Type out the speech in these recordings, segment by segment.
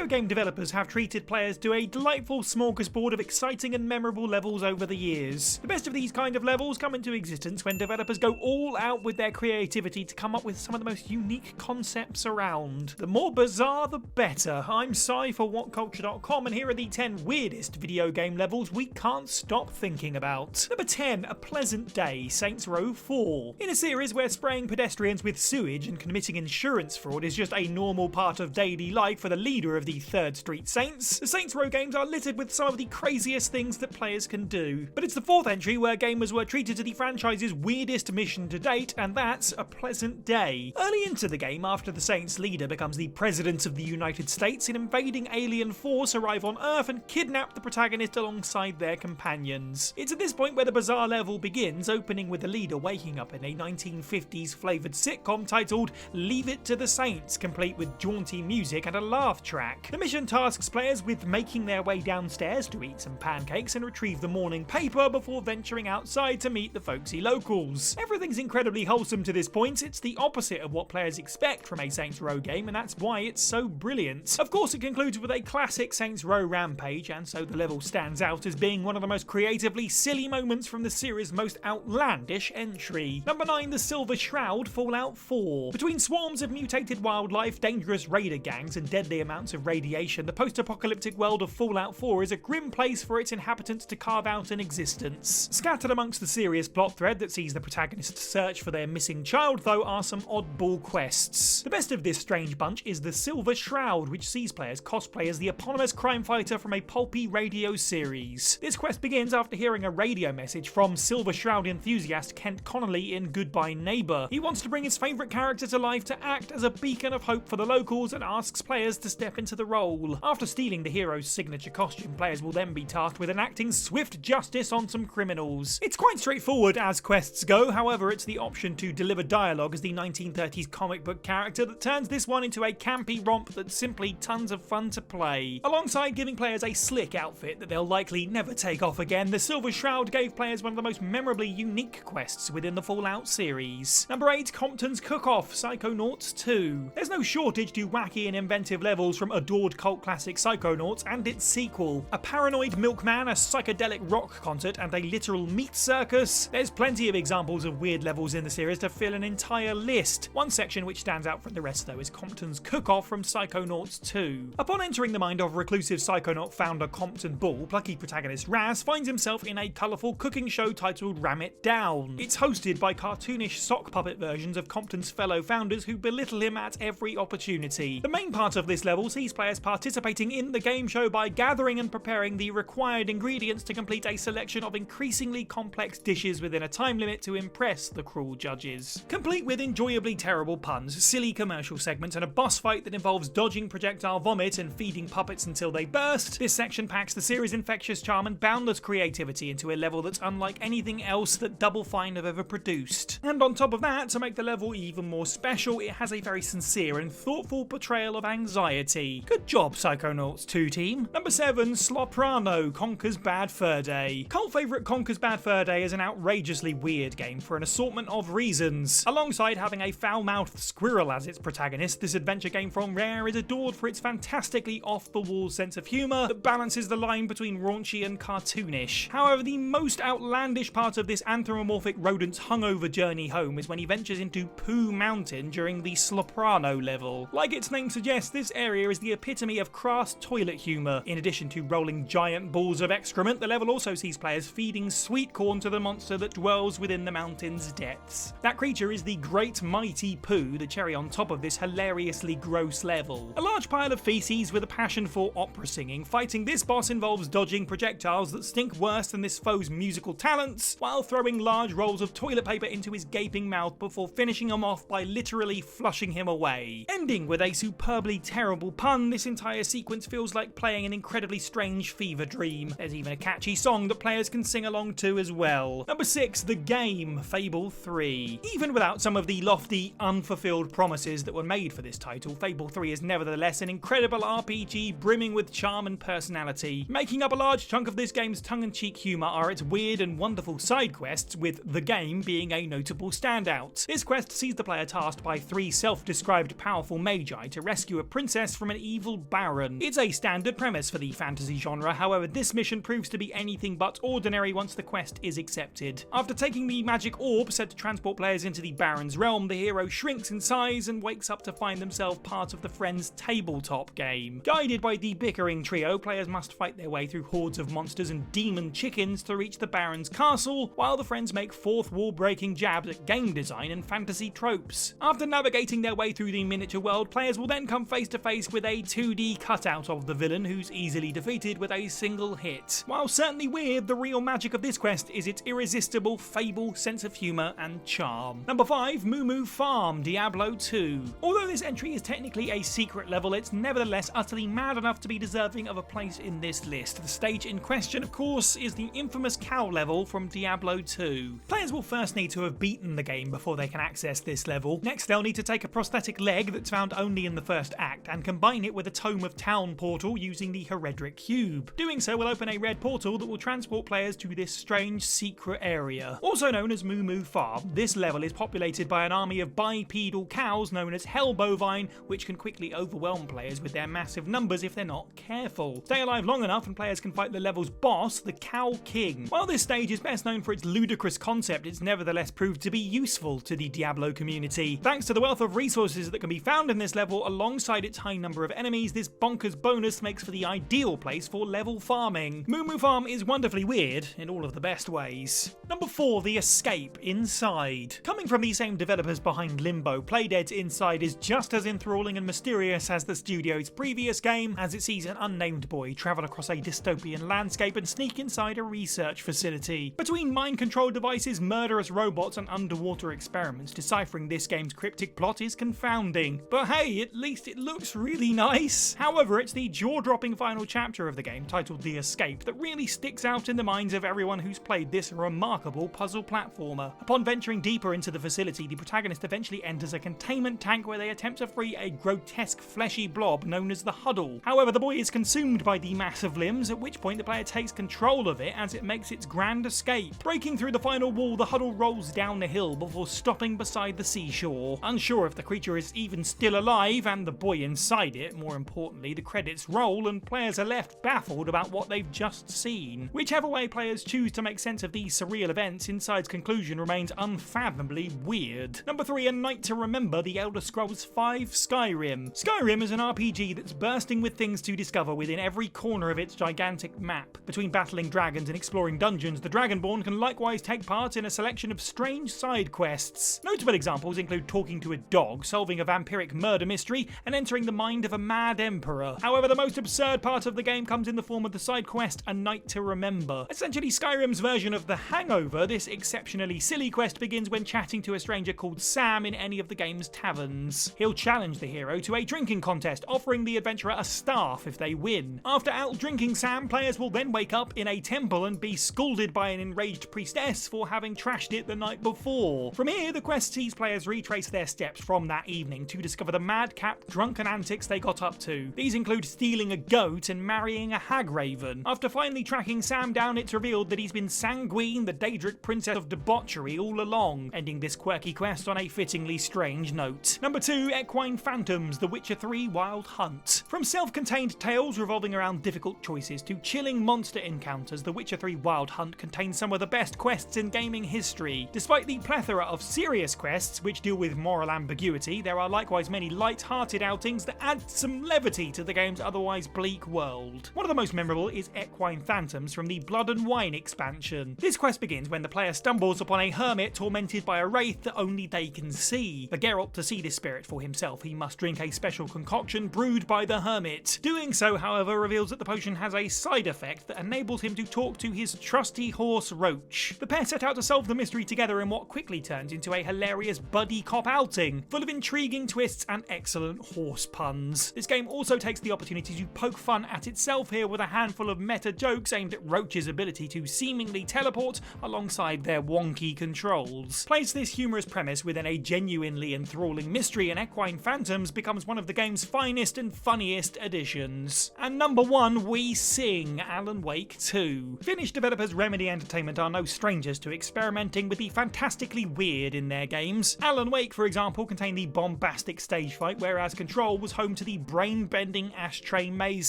game developers have treated players to a delightful smorgasbord of exciting and memorable levels over the years. The best of these kind of levels come into existence when developers go all out with their creativity to come up with some of the most unique concepts around. The more bizarre, the better. I'm Cy for WhatCulture.com, and here are the 10 weirdest video game levels we can't stop thinking about. Number 10, A Pleasant Day, Saints Row 4. In a series where spraying pedestrians with sewage and committing insurance fraud is just a normal part of daily life for the leader of the 3rd Street Saints, the Saints Row games are littered with some of the craziest things that players can do. But it's the 4th entry where gamers were treated to the franchise's weirdest mission to date, and that's A Pleasant Day. Early into the game, after the Saints leader becomes the President of the United States, an invading alien force arrive on Earth and kidnap the protagonist alongside their companions. It's at this point where the bizarre level begins, opening with the leader waking up in a 1950s flavoured sitcom titled Leave It to the Saints, complete with jaunty music and a laugh track. The mission tasks players with making their way downstairs to eat some pancakes and retrieve the morning paper before venturing outside to meet the folksy locals. Everything's incredibly wholesome to this point. It's the opposite of what players expect from a Saints Row game, and that's why it's so brilliant. Of course, it concludes with a classic Saints Row rampage, and so the level stands out as being one of the most creatively silly moments from the series' most outlandish entry. Number 9, The Silver Shroud, Fallout 4. Between swarms of mutated wildlife, dangerous raider gangs, and deadly amounts of radiation, the post-apocalyptic world of Fallout 4 is a grim place for its inhabitants to carve out an existence. Scattered amongst the serious plot thread that sees the protagonist's search for their missing child, though, are some oddball quests. The best of this strange bunch is The Silver Shroud, which sees players cosplay as the eponymous crime fighter from a pulpy radio series. This quest begins after hearing a radio message from Silver Shroud enthusiast Kent Connolly in Goodbye Neighbour. He wants to bring his favourite character to life to act as a beacon of hope for the locals and asks players to step into the role. After stealing the hero's signature costume, players will then be tasked with enacting swift justice on some criminals. It's quite straightforward as quests go, however it's the option to deliver dialogue as the 1930s comic book character that turns this one into a campy romp that's simply tons of fun to play. Alongside giving players a slick outfit that they'll likely never take off again, The Silver Shroud gave players one of the most memorably unique quests within the Fallout series. Number 8, Comptons Cookoff, Psychonaut 2. There's no shortage to wacky and inventive levels from adored cult classic Psychonaut and its sequel. A paranoid milkman, a psychedelic rock concert, and a literal meat circus. There's plenty of examples of weird levels in the series to fill an entire list. One section which stands out from the rest though is Compton's Cookoff from Psychonaut 2. Upon entering the mind of reclusive Psychonaut founder Compton Bull, plucky protagonist Raz finds himself in a colourful cooking show titled Ram It Down. It's hosted by cartoonish sock puppet versions of Compton's fellow founders who belittle him at every opportunity. The main part of this level sees players participating in the game show by gathering and preparing the required ingredients to complete a selection of increasingly complex dishes within a time limit to impress the cruel judges. Complete with enjoyably terrible puns, silly commercial segments, and a boss fight that involves dodging projectile vomit and feeding puppets until they burst, this section packs the series' infectious charm and boundless creativity into a level that's unlike anything else that Double Fine have ever produced. And on top of that, to make the level even more special, it has a very sincere and thoughtful portrayal of anxiety. Good job, Psychonauts 2 team. Number 7, Sloprano Conquer Bad Fur Day. Cult favourite Conquer Bad Fur Day is an outrageously weird game for an assortment of reasons. Alongside having a foul-mouthed squirrel as its protagonist, this adventure game from Rare is adored for its fantastically off-the-wall sense of humour that balances the line between raunchy and cartoonish. However, the most outlandish part of this anthropomorphic rodent's hungover journey home is when he ventures into Pooh Mountain during the Sloprano level. Like its name suggests, this area is the epitome of crass toilet humour. In addition to rolling giant balls of excrement, the level also sees players feeding sweet corn to the monster that dwells within the mountain's depths. That creature is the Great Mighty Pooh, the cherry on top of this hilariously gross level. A large pile of feces with a passion for opera singing, fighting this boss involves dodging projectiles that stink worse than this foe's musical talents, while throwing large rolls of toilet paper into his gaping mouth before finishing him off by literally flushing him away. Ending with a superbly terrible pun, this entire sequence feels like playing an incredibly strange fever dream. There's even a catchy song that players can sing along to as well. Number 6, The Game, Fable 3. Even without some of the lofty, unfulfilled promises that were made for this title, Fable 3 is nevertheless an incredible RPG brimming with charm and personality. Making up a large chunk of this game's tongue-in-cheek humour are its weird and wonderful side quests, with The Game being a notable standout. This quest sees the player tasked by 3 self-described powerful magi to rescue a princess from an evil Evil Baron. It's a standard premise for the fantasy genre, however this mission proves to be anything but ordinary once the quest is accepted. After taking the magic orb said to transport players into the Baron's realm, the hero shrinks in size and wakes up to find themselves part of the Friends tabletop game. Guided by the bickering trio, players must fight their way through hordes of monsters and demon chickens to reach the Baron's castle, while the friends make fourth wall breaking jabs at game design and fantasy tropes. After navigating their way through the miniature world, players will then come face to face with a 2D cutout of the villain who's easily defeated with a single hit. While certainly weird, the real magic of this quest is its irresistible fable, sense of humour and charm. Number 5, Mumu Farm, Diablo 2. Although this entry is technically a secret level, it's nevertheless utterly mad enough to be deserving of a place in this list. The stage in question, of course, is the infamous cow level from Diablo 2. Players will first need to have beaten the game before they can access this level. Next, they'll need to take a prosthetic leg that's found only in the first act and combine it with a Tome of Town portal using the Heredric Cube. Doing so will open a red portal that will transport players to this strange secret area. Also known as Mumu Farm, this level is populated by an army of bipedal cows known as Hell Bovine, which can quickly overwhelm players with their massive numbers if they're not careful. Stay alive long enough and players can fight the level's boss, the Cow King. While this stage is best known for its ludicrous concept, it's nevertheless proved to be useful to the Diablo community. Thanks to the wealth of resources that can be found in this level alongside its high number of enemies, this bonkers bonus makes for the ideal place for level farming. Mumu Farm is wonderfully weird in all of the best ways. Number 4, The Escape Inside. Coming from the same developers behind Limbo, Playdead's Inside is just as enthralling and mysterious as the studio's previous game, as it sees an unnamed boy travel across a dystopian landscape and sneak inside a research facility. Between mind control devices, murderous robots and underwater experiments, deciphering this game's cryptic plot is confounding. But hey, at least it looks really nice. However, it's the jaw-dropping final chapter of the game, titled The Escape, that really sticks out in the minds of everyone who's played this remarkable puzzle platformer. Upon venturing deeper into the facility, the protagonist eventually enters a containment tank where they attempt to free a grotesque fleshy blob known as the Huddle. However, the boy is consumed by the massive limbs, at which point the player takes control of it as it makes its grand escape. Breaking through the final wall, the Huddle rolls down the hill before stopping beside the seashore. Unsure if the creature is even still alive and the boy inside it, more importantly, the credits roll and players are left baffled about what they've just seen. Whichever way players choose to make sense of these surreal events, Inside's conclusion remains unfathomably weird. Number 3, A Night to Remember, The Elder Scrolls V Skyrim. Skyrim is an RPG that's bursting with things to discover within every corner of its gigantic map. Between battling dragons and exploring dungeons, the Dragonborn can likewise take part in a selection of strange side quests. Notable examples include talking to a dog, solving a vampiric murder mystery, and entering the mind of a mad emperor. However, the most absurd part of the game comes in the form of the side quest A Night to Remember. Essentially Skyrim's version of The Hangover, this exceptionally silly quest begins when chatting to a stranger called Sam in any of the game's taverns. He'll challenge the hero to a drinking contest, offering the adventurer a staff if they win. After out-drinking Sam, players will then wake up in a temple and be scolded by an enraged priestess for having trashed it the night before. From here, the quest sees players retrace their steps from that evening to discover the madcap, drunken antics they got up to. These include stealing a goat and marrying a hag raven. After finally tracking Sam down, it's revealed that he's been Sanguine, the Daedric princess of debauchery, all along, ending this quirky quest on a fittingly strange note. Number 2, Eon Phantoms, The Witcher 3 Wild Hunt. From self-contained tales revolving around difficult choices to chilling monster encounters, The Witcher 3 Wild Hunt contains some of the best quests in gaming history. Despite the plethora of serious quests which deal with moral ambiguity, there are likewise many light-hearted outings that add some levity to the game's otherwise bleak world. One of the most memorable is Eon Phantoms from the Blood and Wine expansion. This quest begins when the player stumbles upon a hermit tormented by a wraith that only they can see. For Geralt to see this spirit for himself, he must drink a special concoction brewed by the hermit. Doing so, however, reveals that the potion has a side effect that enables him to talk to his trusty horse Roach. The pair set out to solve the mystery together in what quickly turns into a hilarious buddy cop outing, full of intriguing twists and excellent horse puns. This game also takes the opportunity to poke fun at itself here with a handful of meta jokes aimed at Roach's ability to seemingly teleport alongside their wonky controls. Place this humorous premise within a genuinely enthralling mystery and Eon Phantoms becomes one of the game's finest and funniest additions. And number 1, we sing Alan Wake 2. Finnish developers Remedy Entertainment are no strangers to experimenting with the fantastically weird in their games. Alan Wake, for example, contained the bombastic stage fight, whereas Control was home to the brain-bending ashtray maze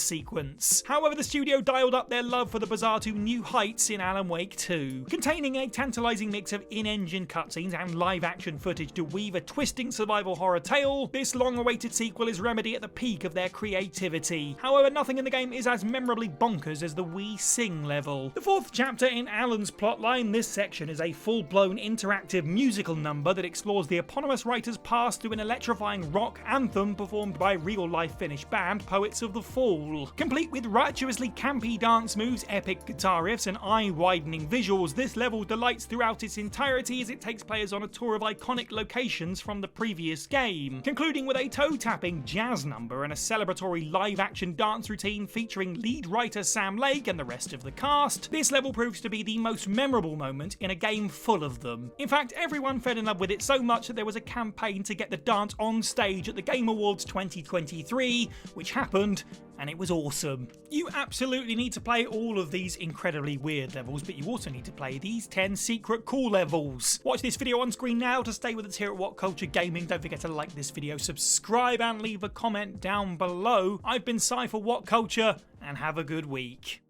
sequence. However, the studio dialed up their love for the bizarre to new heights in Alan Wake 2. Containing a tantalizing mix of in-engine cutscenes and live-action footage to weave a twisting survival horror tale, this long-awaited sequel is Remedy at the peak of their creativity. However, nothing in the game is as memorably bonkers as the We Sing level. The fourth chapter in Alan's plotline, this section is a full-blown interactive musical number that explores the eponymous writer's past through an electrifying rock anthem performed by real-life Finnish band Poets of the Fall. Complete with righteously campy dance moves, epic guitar riffs, and eye-widening visuals, this level delights throughout its entirety as it takes players on a tour of iconic locations from the previous game, concluding with a toe-tapping jazz number and a celebratory live-action dance routine featuring lead writer Sam Lake and the rest of the cast. This level proves to be the most memorable moment in a game full of them. In fact, everyone fell in love with it so much that there was a campaign to get the dance on stage at the Game Awards 2023, which happened, and it was awesome. You absolutely need to play all of these incredibly weird levels, but you also need to play these 10 secret cool levels. Watch this video on screen now to stay with us here at WhatCulture Gaming. Don't forget to like this video, subscribe, and leave a comment down below. I've been Cy for WhatCulture, and have a good week.